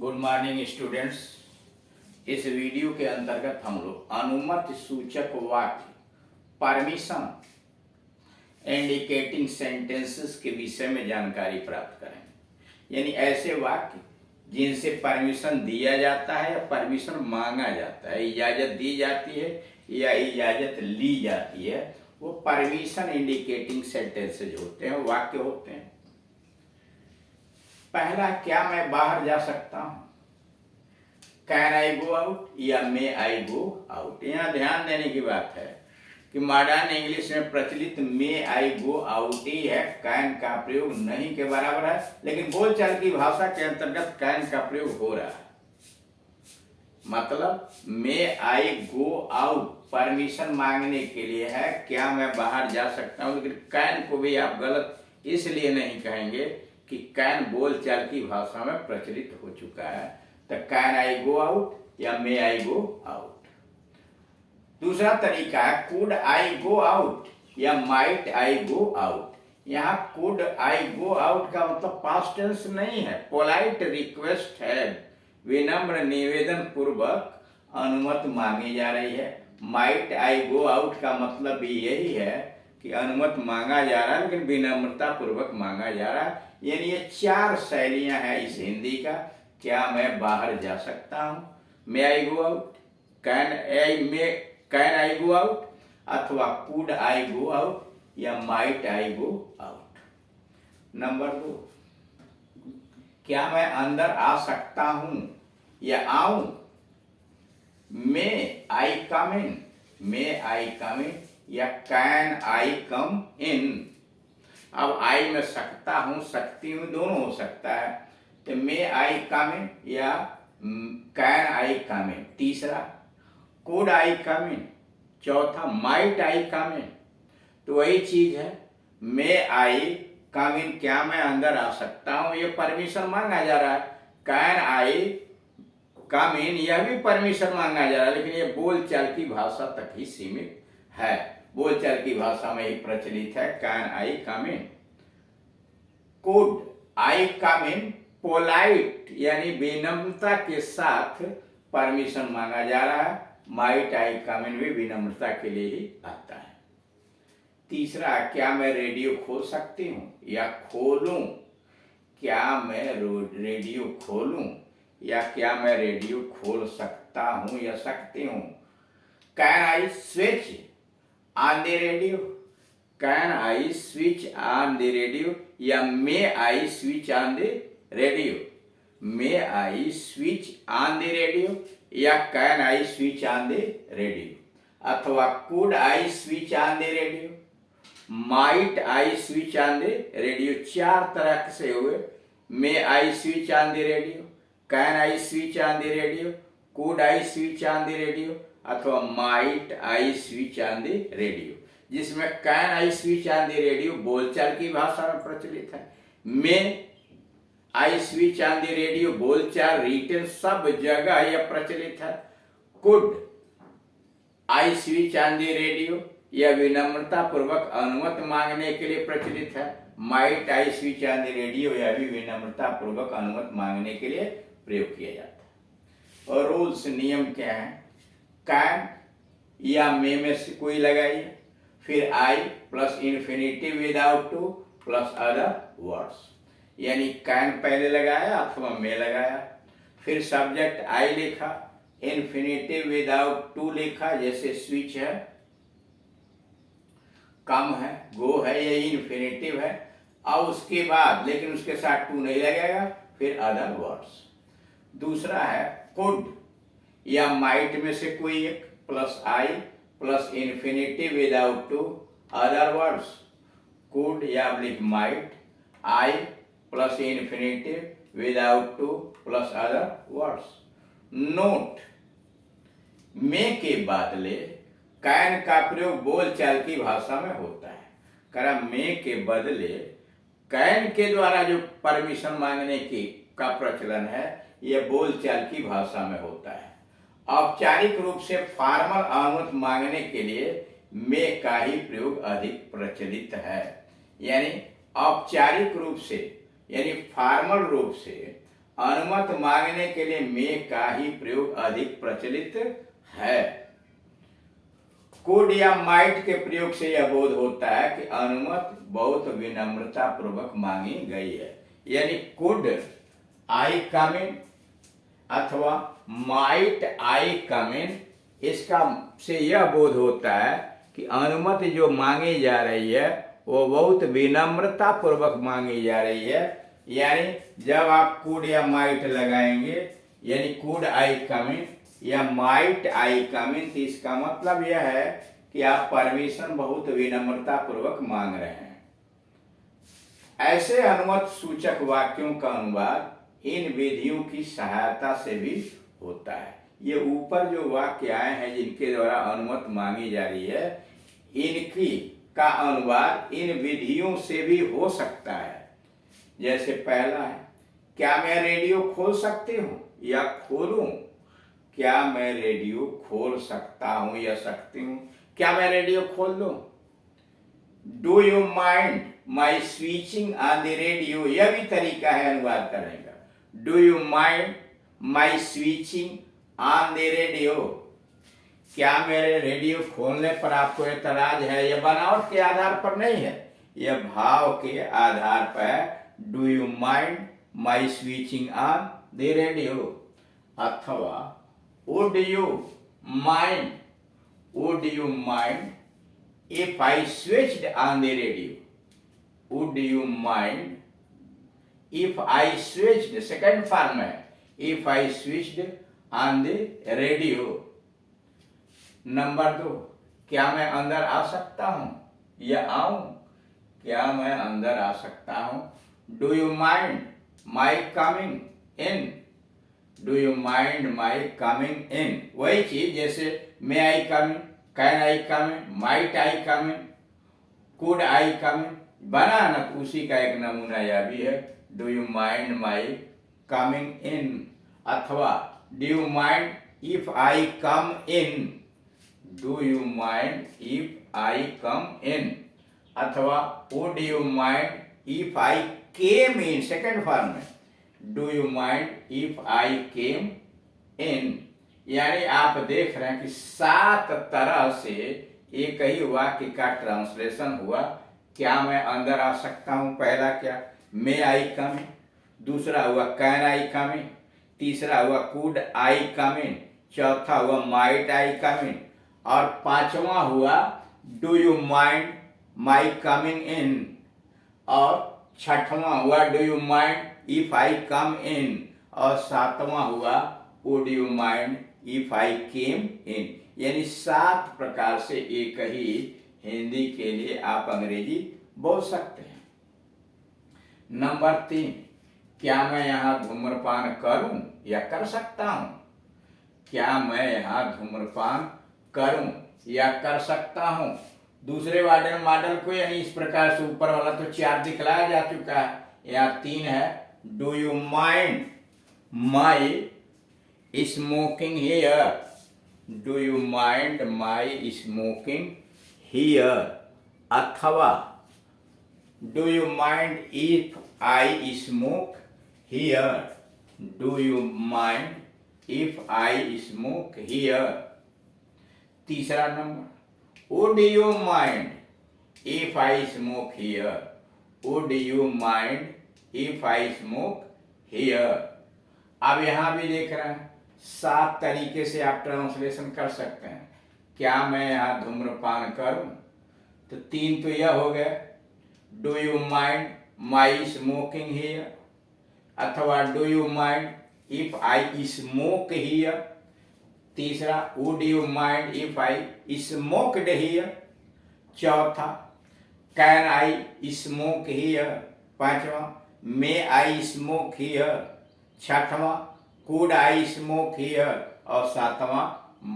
Good morning students. इस video के अंतर्गत हम लोग अनुमति सूचक वाक्य परमिशन इंडिकेटिंग सेंटेंसेस के विषय में जानकारी प्राप्त करेंगे। यानी ऐसे वाक्य जिनसे परमिशन दिया जाता है या परमिशन मांगा जाता है, इजाज़त दी जाती है या इजाज़त ली जाती है, वो परमिशन इंडिकेटिंग सेंटेंसेज होते हैं, वाक्य होते हैं। पहला, क्या मैं बाहर जा सकता हूं? कैन आई गो आउट या मे आई गो आउट। यहाँ ध्यान देने की बात है कि मॉडर्न इंग्लिश में प्रचलित मे आई गो आउट ही है, कैन का प्रयोग नहीं के बराबर है, लेकिन बोलचाल की भाषा के अंतर्गत कैन का प्रयोग हो रहा है। मतलब मे आई गो आउट परमिशन मांगने के लिए है, क्या मैं बाहर जा सकता हूं, लेकिन कैन को भी आप गलत इसलिए नहीं कहेंगे कि कैन बोलचाल की भाषा में प्रचलित हो चुका है। तो कैन आई गो आउट या मे आई गो आउट। दूसरा तरीका है कुड आई गो आउट या माइट आई गो आउट। यहाँ कुड आई गो आउट का मतलब पास्ट टेंस नहीं है, पोलाइट रिक्वेस्ट है, विनम्र निवेदन पूर्वक अनुमति मांगी जा रही है। माइट आई गो आउट का मतलब भी यही है कि अनुमति मांगा जा रहा है, लेकिन विनम्रता पूर्वक मांगा जा रहा है। यानी ये चार शैलियां हैं इस हिंदी का। क्या मैं बाहर जा सकता हूं, may I go out, can I go out, अथवा कुड आई गो आउट या might I go out. Number 2, क्या मैं अंदर आ सकता हूं या आऊं? मे आई कम इन, मे आई कम इन या कैन आई कम इन। अब आई में सकता हूं, सकती हूं, दोनों हो सकता है। तो मे आई कम इन या कैन आई कम इन। तीसरा, कुड आई कम इन। चौथा, माइट आई कम इन। तो वही चीज है, मे आई कम इन, क्या मैं अंदर आ सकता हूं, ये परमिशन मांगा जा रहा है। कैन आई कम इन, यह भी परमिशन मांगा जा रहा है, लेकिन ये बोलचाल की भाषा तक ही सीमित है, बोलचाल की भाषा में ही प्रचलित है। Can I come in. Could I come in, polite यानी विनम्रता के साथ परमिशन मांगा जा रहा है। माइट आई कम इन भी विनम्रता के लिए ही आता है। तीसरा, क्या मैं रेडियो खोल सकती हूँ या खोलूं? क्या मैं रेडियो खोलूं या क्या मैं रेडियो खोल सकता हूं या सकती हूं? Can I switch on the radio, can I switch on the radio या may I switch on the radio. May I switch on the radio या can I switch on the radio, अथवा could I switch on the radio, might I switch on the radio. चार तरह से हुए, may I switch on the radio, can I switch on the radio, could I switch on the radio, अथवा might I switch on the radio. जिसमें can I switch on the radio बोलचाल की भाषा में प्रचलित है, may I switch on the radio बोलचाल written सब जगह यह प्रचलित है, could I switch on the radio यह विनम्रता पूर्वक अनुमति मांगने के लिए प्रचलित है। Might I switch on the radio यह भी विनम्रता पूर्वक अनुमति मांगने के लिए प्रयोग किया जाता है। और रूल्स नियम क्या है? कैन या मे में से कोई लगाइए, फिर I plus infinitive without to plus other words, यानी कैन पहले लगाया अथवा मे लगाया, फिर सब्जेक्ट आई लिखा, इन्फिनिटिव विदाउट टू लिखा, जैसे स्विच है, कम है, गो है, ये इन्फिनिटिव है, और उसके बाद लेकिन उसके साथ टू नहीं लगेगा, फिर अदर वर्ड्स। दूसरा है कुड या माइट में से कोई एक, plus I plus infinitive without to other words, could या might, I plus infinitive without to plus other words. Note, may के बदले कैन का प्रयोग बोलचाल की भाषा में होता है। करा मे के बदले कैन के द्वारा जो परमिशन मांगने की का प्रचलन है, यह बोलचाल की भाषा में होता है। औपचारिक रूप से फॉर्मल अनुमति मांगने के लिए मे का ही प्रयोग अधिक प्रचलित है। यानी औपचारिक रूप से यानी फॉर्मल रूप से अनुमति मांगने के लिए मे का ही प्रयोग अधिक प्रचलित है। कुड या माइट के प्रयोग से यह बोध होता है कि अनुमति बहुत विनम्रता पूर्वक मांगी गई है। यानी कुड आई कम इन अथवा माइट आई कम इन, इसका से यह बोध होता है कि अनुमति जो मांगी जा रही है वो बहुत विनम्रता पूर्वक मांगी जा रही है। यानी जब आप कुड या माइट लगाएंगे, यानी कुड आई कम इन या माइट आई कम इन, तो इसका मतलब यह है कि आप परमिशन बहुत विनम्रता पूर्वक मांग रहे हैं। ऐसे अनुमति सूचक वाक्यों का अनुवाद इन विधियों की सहायता से भी होता है। ये ऊपर जो वाक्य आए हैं जिनके द्वारा अनुमति मांगी जा रही है, इनकी का अनुवाद इन विधियों से भी हो सकता है। जैसे पहला है, क्या मैं रेडियो खोल सकती हूँ या खोलूं? क्या मैं रेडियो खोल सकता हूँ या सकती हूँ? क्या मैं रेडियो खोल दूं? Do you mind my switching on the radio? यह भी तरीका है अनुवाद करने का। Do you mind my switching on the radio? क्या मेरे रेडियो खोलने पर आपको एतराज है? यह बनावट के आधार पर नहीं है, यह भाव के आधार पर है। Do you mind my switching on the radio? अथवा would you mind, would you mind if I switched on the radio? Would you mind if I switched, second form है, if I switched on the radio? Number 2, क्या मैं अंदर आ सकता हूँ या आऊं? क्या मैं अंदर आ सकता हूँ? Do you mind my coming in? Do you mind my coming in? वही चीज जैसे may I come in, can I come in, might I come in, could I come in, बना ना, उसी का एक नमूना यह भी है। Do you mind my coming in? अथवा do you mind if I come in? Do you mind if I come in? अथवा would you mind if I came in, second form में, Do you mind if I came in? यानी आप देख रहे हैं कि 7 तरह से एक ही वाक्य का ट्रांसलेशन हुआ। क्या मैं अंदर आ सकता हूं? पहला क्या, मे आई कम इन। दूसरा हुआ कैन आई कम इन। तीसरा हुआ कुड आई कम इन। चौथा हुआ माइट आई कम इन। और पांचवा हुआ do you mind my coming in. और छठवां हुआ do you mind if I come in. और सातवां हुआ would you mind if I came in. यानी 7 प्रकार से एक ही हिंदी के लिए आप अंग्रेजी बोल सकते हैं। नंबर 3, क्या मैं यहाँ धूम्रपान करूं या कर सकता हूं? क्या मैं यहाँ धूम्रपान करूं या कर सकता हूं? दूसरे मॉडल को यानी इस प्रकार से ऊपर वाला तो 4 दिखलाया जा चुका है, यहाँ 3 है। Do you mind my smoking here? Do you mind my smoking here? अथवा do you mind if I smoke here? Do you mind if I smoke here? तीसरा नंबर, would you mind if I smoke here? Would you mind if I smoke here? अब यहां भी देख रहे हैं 7 तरीके से आप ट्रांसलेशन कर सकते हैं। क्या मैं यहाँ धूम्रपान करूं? तो 3 तो यह हो गया, do you mind my smoking here? अथवा do you mind if I smoke here? तीसरा, would you mind if I smoked here? चौथा, कैन आई स्मोक हियर? पांचवा, मे आई स्मोक हियर? छठवां, कुड आई स्मोक हियर? और सातवां,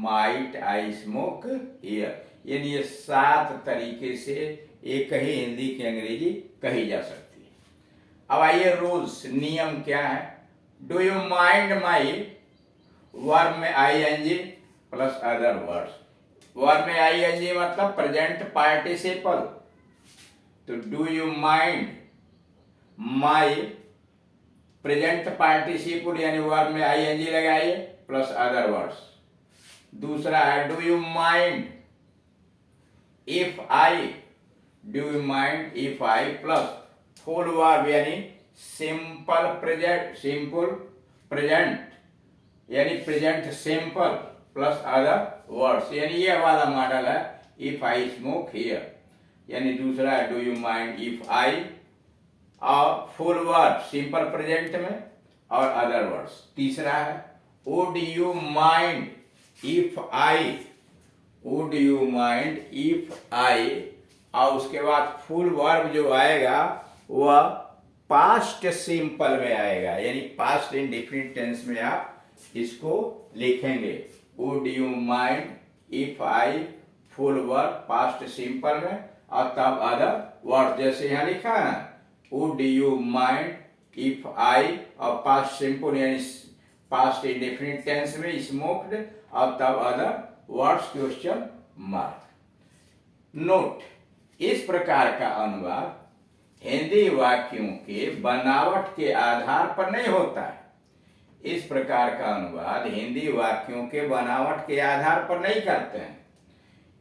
might I smoke here? यानी ये 7 तरीके से एक ही हिंदी की अंग्रेजी कही जा सकती है। अब आइए रूल्स, नियम क्या है। Do you mind my, verb में I N G plus other words. Verb में आईएनजी मतलब प्रेजेंट पार्टिसिपल। तो do you mind my present participle यानी वर्ब में आईएनजी लगाइए प्लस अदर वर्ड्स। दूसरा है do you mind if I, do you mind if I plus full verb यानी simple present यानी present simple plus other words, यानी ये वाला मॉडल है इफ आई स्मोक हियर। यानी दूसरा है डू यू माइंड इफ आई और फुल वर्ब सिंपल प्रेजेंट में और अदर वर्ड्स। तीसरा है would you mind if I, would you mind if आई और उसके बाद फुल वर्ब जो आएगा वह पास्ट सिंपल में आएगा, यानी पास्ट इंडेफिनिट टेंस में आप इसको लिखेंगे। Would you mind if I full verb past simple में और तब अदर वर्ड, जैसे यहाँ लिखा है वुड यू माइंड इफ आई और पास्ट सिंपल यानी पास्ट इंडेफिनिट टेंस में स्मोक्ड और तब other words question mark. Note, इस प्रकार का अनुवाद हिंदी वाक्यों के बनावट के आधार पर नहीं होता है। इस प्रकार का अनुवाद हिंदी वाक्यों के बनावट के आधार पर नहीं करते हैं।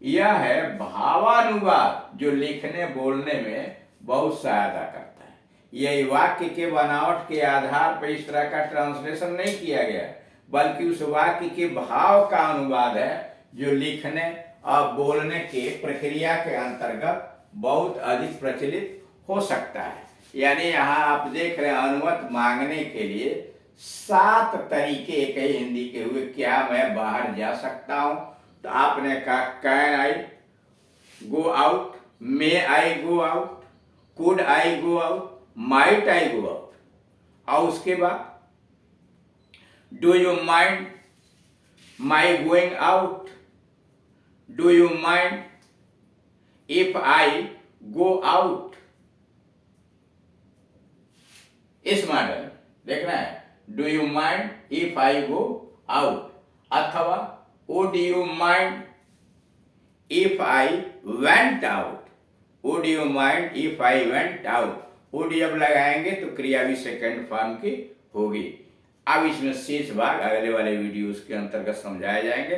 यह है भावानुवाद जो लिखने बोलने में बहुत सहायता करता है। यही वाक्य के बनावट के आधार पर इस तरह का ट्रांसलेशन नहीं किया गया, बल्कि उस वाक्य के भाव का अनुवाद है जो लिखने और बोलने के प्रक्रिया के अंतर्गत बहुत अधिक प्रचलित हो सकता है। यानी यहाँ आप देख रहे हैं अनुमति मांगने के लिए 7 तरीके एक ही हिंदी के हुए। क्या मैं बाहर जा सकता हूं? तो आपने कहा can I go out, may I go out, could I go out, might I go out. और उसके बाद do you mind my going out, do you mind if I go out. इस मॉडल देखना है do you mind if I go out अथवा would you mind if I went out, would you mind if I went out. Would जब लगाएंगे तो क्रिया भी second form की होगी। अब इसमें शेष भाग अगले वाले वीडियोस के अंतर्गत समझाए जाएंगे।